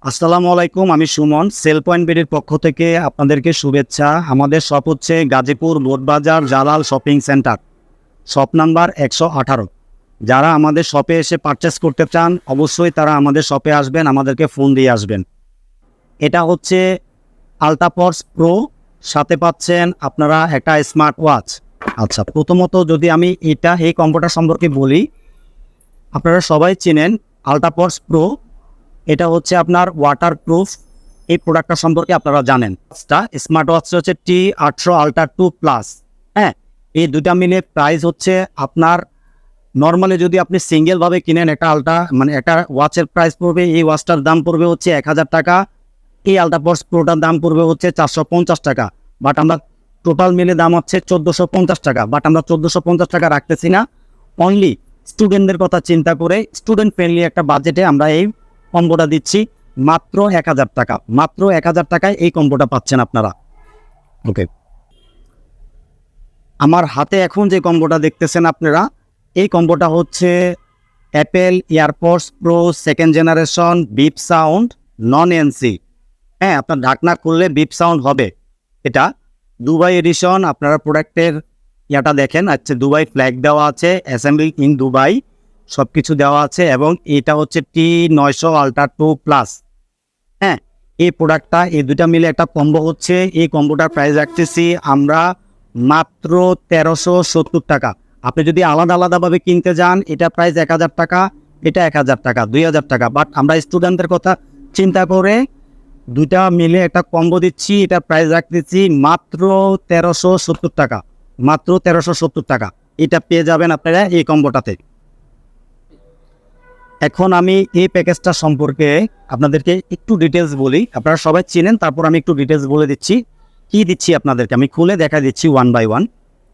আসসালামু আলাইকুম, আমি সুমন। সেল পয়েন্ট বিডির পক্ষ থেকে আপনাদেরকে শুভেচ্ছা। আমাদের শপ হচ্ছে Gazipur Botbazar Jalal shopping centre, shop number 118। যারা আমাদের শপে এসে পারচেস করতে চান অবশ্যই তারা আমাদের শপে আসবেন, আমাদেরকে ফোন দিয়ে আসবেন। এটা হচ্ছে আলট্রাপডস প্রো, সাথে পাচ্ছেন আপনারা একটা স্মার্ট ওয়াচ। আচ্ছা, প্রথমত যদি আমি এই কম্পিউটার সম্পর্কে বলি, আপনারা সবাই চেনেন আলট্রাপডস প্রো। এটা হচ্ছে আপনার ওয়াটারপ্রুফ। এই প্রোডাক্টটা সম্পর্কে আপনারা জানেন। স্মার্ট ওয়াচটা হচ্ছে T800 আলট্রা 2 প্লাস। হ্যাঁ, এই দুটা মিলে প্রাইস হচ্ছে আপনার নর্মালি যদি আপনি সিঙ্গেলভাবে কিনেন একটা একটা ওয়াচের প্রাইস পড়বে, এই ওয়াচটার দাম পড়বে হচ্ছে 1000 টাকা। এই আলট্রাপডস প্রোটার দাম পড়বে হচ্ছে 450 টাকা। বাট আমরা টোটাল মিলে দাম হচ্ছে 1450 টাকা। বাট আমরা 1450 টাকা রাখতেছি না, অনলি স্টুডেন্টদের কথা চিন্তা করে স্টুডেন্ট ফ্রেন্ডলি একটা বাজেটে আমরা এই কম্বোটা দিচ্ছি মাত্র 1000 টাকা। মাত্র 1000 টাকায় এই কম্বোটা পাচ্ছেন আপনারা। ওকে, আমার হাতে এখন যে কম্বোটা দেখতেছেন আপনারা, এই কম্বোটা হচ্ছে Apple AirPods Pro second generation beep sound non NC. হ্যাঁ, আপনার ঢাকনা খুললে বিপ সাউন্ড হবে। এটা দুবাই এডিশন। আপনারা প্রোডাক্টের ইয়াটা দেখেন, আচ্ছা দুবাই ফ্ল্যাগ দেওয়া আছে, অ্যাসেম্বলি ইন দুবাই, সব কিছু দেওয়া আছে। এবং এটা হচ্ছে T900 আলট্রা 2 প্লাস। হ্যাঁ, এই প্রোডাক্টটা এই দুটা মিলে একটা কম্বো হচ্ছে। এই কম্বোটার প্রাইস রাখতেছি আমরা মাত্র 1370 টাকা। আপনি যদি আলাদা আলাদাভাবে কিনতে যান এটা প্রাইস 1000 টাকা, এটা 1000 টাকা, 2000 টাকা। বাট আমরা স্টুডেন্টদের কথা চিন্তা করে দুটা মিলে একটা কম্বো দিচ্ছি। এটা প্রাইস রাখতেছি মাত্র 1370 টাকা। মাত্র 1370 টাকা এটা পেয়ে যাবেন আপনারা এই কম্বোটাতে। এখন আমি এই প্যাকেজটা সম্পর্কে আপনাদেরকে একটু ডিটেলস বলি। আপনারা সবাই চেনেন, তারপর আমি একটু ডিটেলস বলে দিচ্ছি। কি দিচ্ছি আপনাদেরকে আমি খুলে দেখা দিচ্ছি, ওয়ান বাই ওয়ান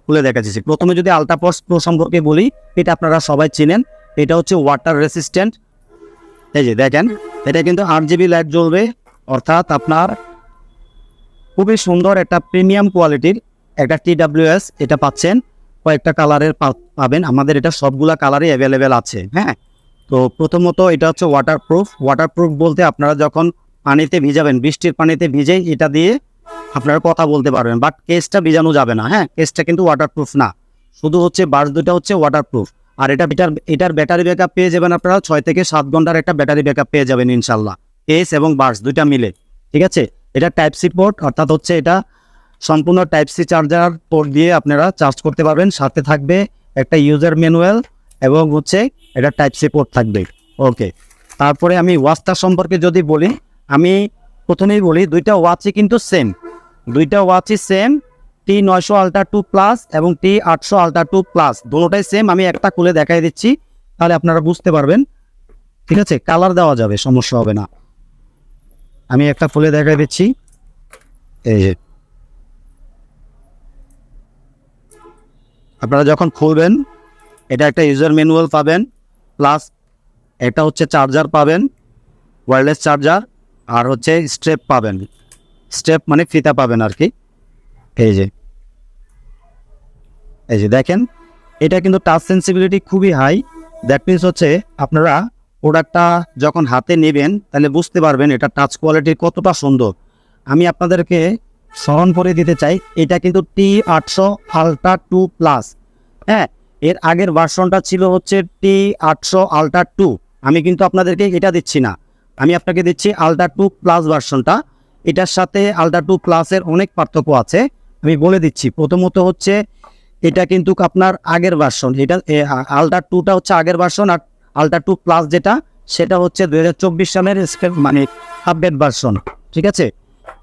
খুলে দেখা দিচ্ছি। প্রথমে যদি আলট্রাপডস প্রো সম্পর্কে বলি, এটা আপনারা সবাই চেনেন। এটা হচ্ছে ওয়াটার রেসিস্ট্যান্ট। এই যে দেখেন, এটা কিন্তু 8 GB লাইট জ্বলবে, অর্থাৎ আপনার খুবই সুন্দর একটা প্রিমিয়াম কোয়ালিটির একটা TWS এটা পাচ্ছেন। কয়েকটা কালারের পাবেন, আমাদের এটা সবগুলা কালারই অ্যাভেলেবেল আছে। হ্যাঁ, তো প্রথমত এটা হচ্ছে ওয়াটারপ্রুফ। ওয়াটারপ্রুফ বলতে আপনারা যখন পানিতে ভিজাবেন, বৃষ্টির পানিতে ভিজেই এটা দিয়ে আপনারা কথা বলতে পারবেন, বাট কেসটা ভিজানো যাবে না। হ্যাঁ, কেসটা কিন্তু ওয়াটারপ্রুফ না, শুধু হচ্ছে বার্স দুটা হচ্ছে ওয়াটারপ্রুফ। আর এটার ব্যাটারি ব্যাকআপ পেয়ে যাবেন আপনারা 6 থেকে 7 ঘন্টার একটা ব্যাটারি ব্যাকআপ পেয়ে যাবেন ইনশাল্লাহ, কেস এবং বার্স দুইটা মিলে। ঠিক আছে, এটা টাইপ সি পোর্ট, অর্থাৎ হচ্ছে এটা সম্পূর্ণ টাইপ সি চার্জার পোর্ট দিয়ে আপনারা চার্জ করতে পারবেন। সাথে থাকবে একটা ইউজার ম্যানুয়াল এবং হচ্ছে এটা টাইপ সি পোর্ট থাকবে। ওকে, তারপরে আমি ওয়াচটা সম্পর্কে যদি বলি, আমি প্রথমেই বলি দুইটা ওয়াচই কিন্তু সেম। দুইটা ওয়াচই সেম, T900 আলট্রা 2 প্লাস এবং T800 আলট্রা 2 প্লাস, দুটোটাই সেম। আমি একটা খুলে দেখাই দিচ্ছি, তাহলে আপনারা বুঝতে পারবেন। ঠিক আছে, কালার দেওয়া যাবে, সমস্যা হবে না। আমি একটা খুলে দেখাই দিচ্ছি। এই যে আপনারা যখন খুলবেন, এটা একটা ইউজার ম্যানুয়াল পাবেন, প্লাস এটা হচ্ছে চার্জার পাবেন, ওয়্যারলেস চার্জার, আর হচ্ছে স্ট্রেপ পাবেন। স্ট্রেপ মানে ফিতা পাবেন আর কি। এই যে দেখেন, এটা কিন্তু টাচ সেন্সিবিলিটি খুবই হাই। দ্যাট মিনস হচ্ছে আপনারা প্রোডাক্টটা যখন হাতে নেবেন তাহলে বুঝতে পারবেন এটা টাচ কোয়ালিটি কতটা সুন্দর। আমি আপনাদেরকে স্মরণ করে দিতে চাই, এটা কিন্তু T800 আলট্রা 2 প্লাস। হ্যাঁ, এর আগের ভার্সনটা ছিল হচ্ছে T800 আলট্রা 2। আমি কিন্তু আপনাদেরকে এটা দিচ্ছি না, আমি আপনাকে দিচ্ছি আলট্রা 2 প্লাস ভার্সনটা। এটার সাথে আলট্রা 2 প্লাসের অনেক পার্থক্য আছে, আমি বলে দিচ্ছি। প্রথমত হচ্ছে এটা কিন্তু আপনার আগের ভার্সন, এটা আলট্রা 2টা হচ্ছে আগের ভার্সন, আর আলট্রা 2 প্লাস যেটা সেটা হচ্ছে 2024 সালের মানে আপডেট ভার্সন। ঠিক আছে,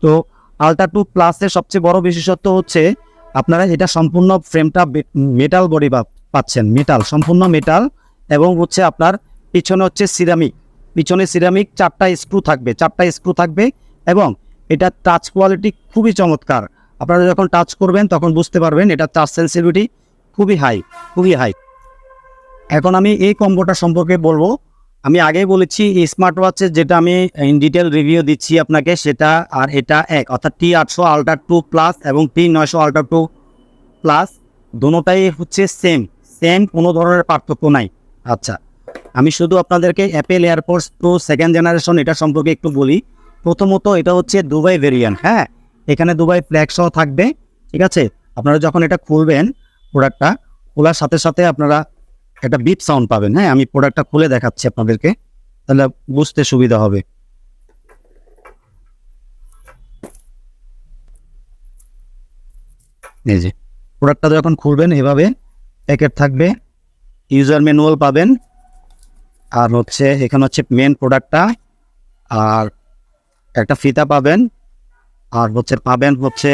তো আলট্রা 2 প্লাসের সবচেয়ে বড় বিশেষত্ব হচ্ছে আপনারা এটা সম্পূর্ণ ফ্রেমটা মেটাল বডি পাচ্ছেন, মেটাল, সম্পূর্ণ মেটাল। এবং হচ্ছে আপনার পিছনে হচ্ছে সিরামিক, পিছনে সিরামিক 4টা স্ক্রু থাকবে। এবং এটা টাচ কোয়ালিটি খুবই চমৎকার। আপনারা যখন টাচ করবেন তখন বুঝতে পারবেন এটা টাচ সেন্সিটিভিটি খুবই হাই, খুবই হাই। এখন আমি এই কম্বোটা সম্পর্কে বলবো। আমি আগেই বলেছি এই স্মার্ট ওয়াচের যেটা আমি ইন ডিটেল রিভিউ দিচ্ছি আপনাকে সেটা আর এটা এক, অর্থাৎ T800 আলট্রা 2 প্লাস এবং T900 আলট্রা 2 প্লাস, দুটোটাই হচ্ছে সেম, কোনো ধরনের পার্থক্য নাই। আচ্ছা, আমি শুধু আপনাদেরকে Apple airports pro second generation এটা সম্পর্কে একটু বলি। প্রথমত এটা হচ্ছে দুবাই ভেরিয়েন্ট, হ্যাঁ, এখানে দুবাই ফ্ল্যাগ সহ থাকবে, ঠিক আছে। আপনারা যখন এটা খুলবেন, প্রোডাক্টটা খোলার সাথে সাথে আপনারা একটা বিপ সাউন্ড পাবেন, হ্যাঁ। আমি প্রোডাক্টটা খুলে দেখাচ্ছি আপনাদেরকে, তাহলে বুঝতে সুবিধা হবে। এই যে প্রোডাক্টটা যখন খুলবেন এভাবে প্যাকেট থাকবে, ইউজার ম্যানুয়াল পাবেন, আর হচ্ছে এখানে হচ্ছে মেন প্রোডাক্টটা, আর একটা ফিতা পাবেন, আর হচ্ছে পাবেন হচ্ছে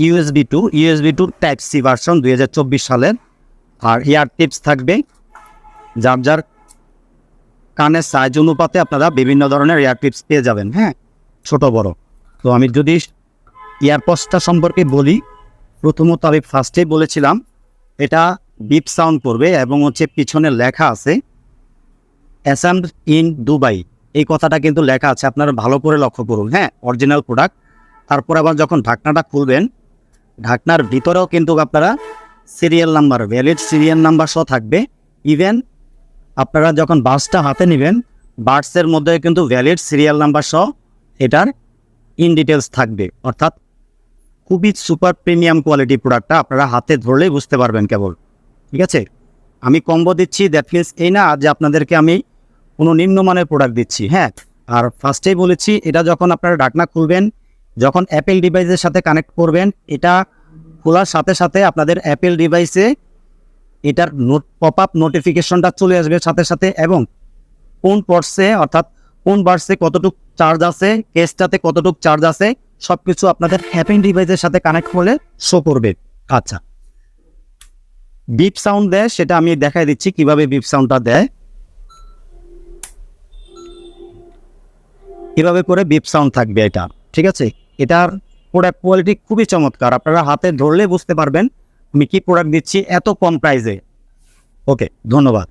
USB to type C version 2024 সালের, আর ইয়ার টিপস থাকবে। যার যার কানের সাইজ অনুপাতে আপনারা বিভিন্ন ধরনের ইয়ার টিপস পেয়ে যাবেন, হ্যাঁ, ছোট বড়। তো আমি যদি ইয়ারপডসটা সম্পর্কে বলি, প্রথমত আমি ফার্স্টেই বলেছিলাম এটা বিপ সাউন্ড করবে এবং হচ্ছে পিছনে লেখা আছে অ্যাসেম্বলড ইন দুবাই, এই কথাটা কিন্তু লেখা আছে, আপনারা ভালো করে লক্ষ্য করুন, হ্যাঁ, অরিজিনাল প্রোডাক্ট। তারপর আবার যখন ঢাকনাটা খুলবেন, ঢাকনার ভিতরেও কিন্তু আপনারা serial number, valid serial number সহ থাকবে। ইভেন আপনারা যখন বাসটা হাতে নেবেন, বাসের মধ্যে কিন্তু ভ্যালিড সিরিয়াল নাম্বার সহ এটার ইন ডিটেলস থাকবে। অর্থাৎ খুবই সুপার প্রিমিয়াম কোয়ালিটি প্রোডাক্টটা, আপনারা হাতে ধরলেই বুঝতে পারবেন কেবল, ঠিক আছে। আমি কম্বো দিচ্ছি, দ্যাট মিনস এই না যে আপনাদেরকে আমি কোনো নিম্নমানের প্রোডাক্ট দিচ্ছি, হ্যাঁ। আর ফার্স্টেই বলেছি এটা যখন আপনারা ঢাকনা খুলবেন, যখন অ্যাপেল ডিভাইসের সাথে কানেক্ট করবেন, এটা খোলার সাথে সাথে আপনাদের অ্যাপেল ডিভাইসে এটার পপ আপ নোটিফিকেশনটা চলে আসবে সাথে সাথে, এবং কোন পর্সে অর্থাৎ কোন বার্সে কতটুকু চার্জ আছে, কেসটাতে কতটুকু চার্জ আছে, সব কিছু আপনাদের অ্যাপেল ডিভাইসের সাথে কানেক্ট করলে শো করবে। আচ্ছা, বিপ সাউন্ড দেয় সেটা আমি দেখাই দিচ্ছি কিভাবে বিপ সাউন্ডটা দেয়। এভাবে করে বিপ সাউন্ড থাকবে এটা, ঠিক আছে। এটার প্রোডাক্ট কোয়ালিটি খুবই চমৎকার, আপনারা হাতে ধরলে বুঝতে পারবেন আমি কি প্রোডাক্ট দিচ্ছি এত কম প্রাইসে। ওকে, ধন্যবাদ।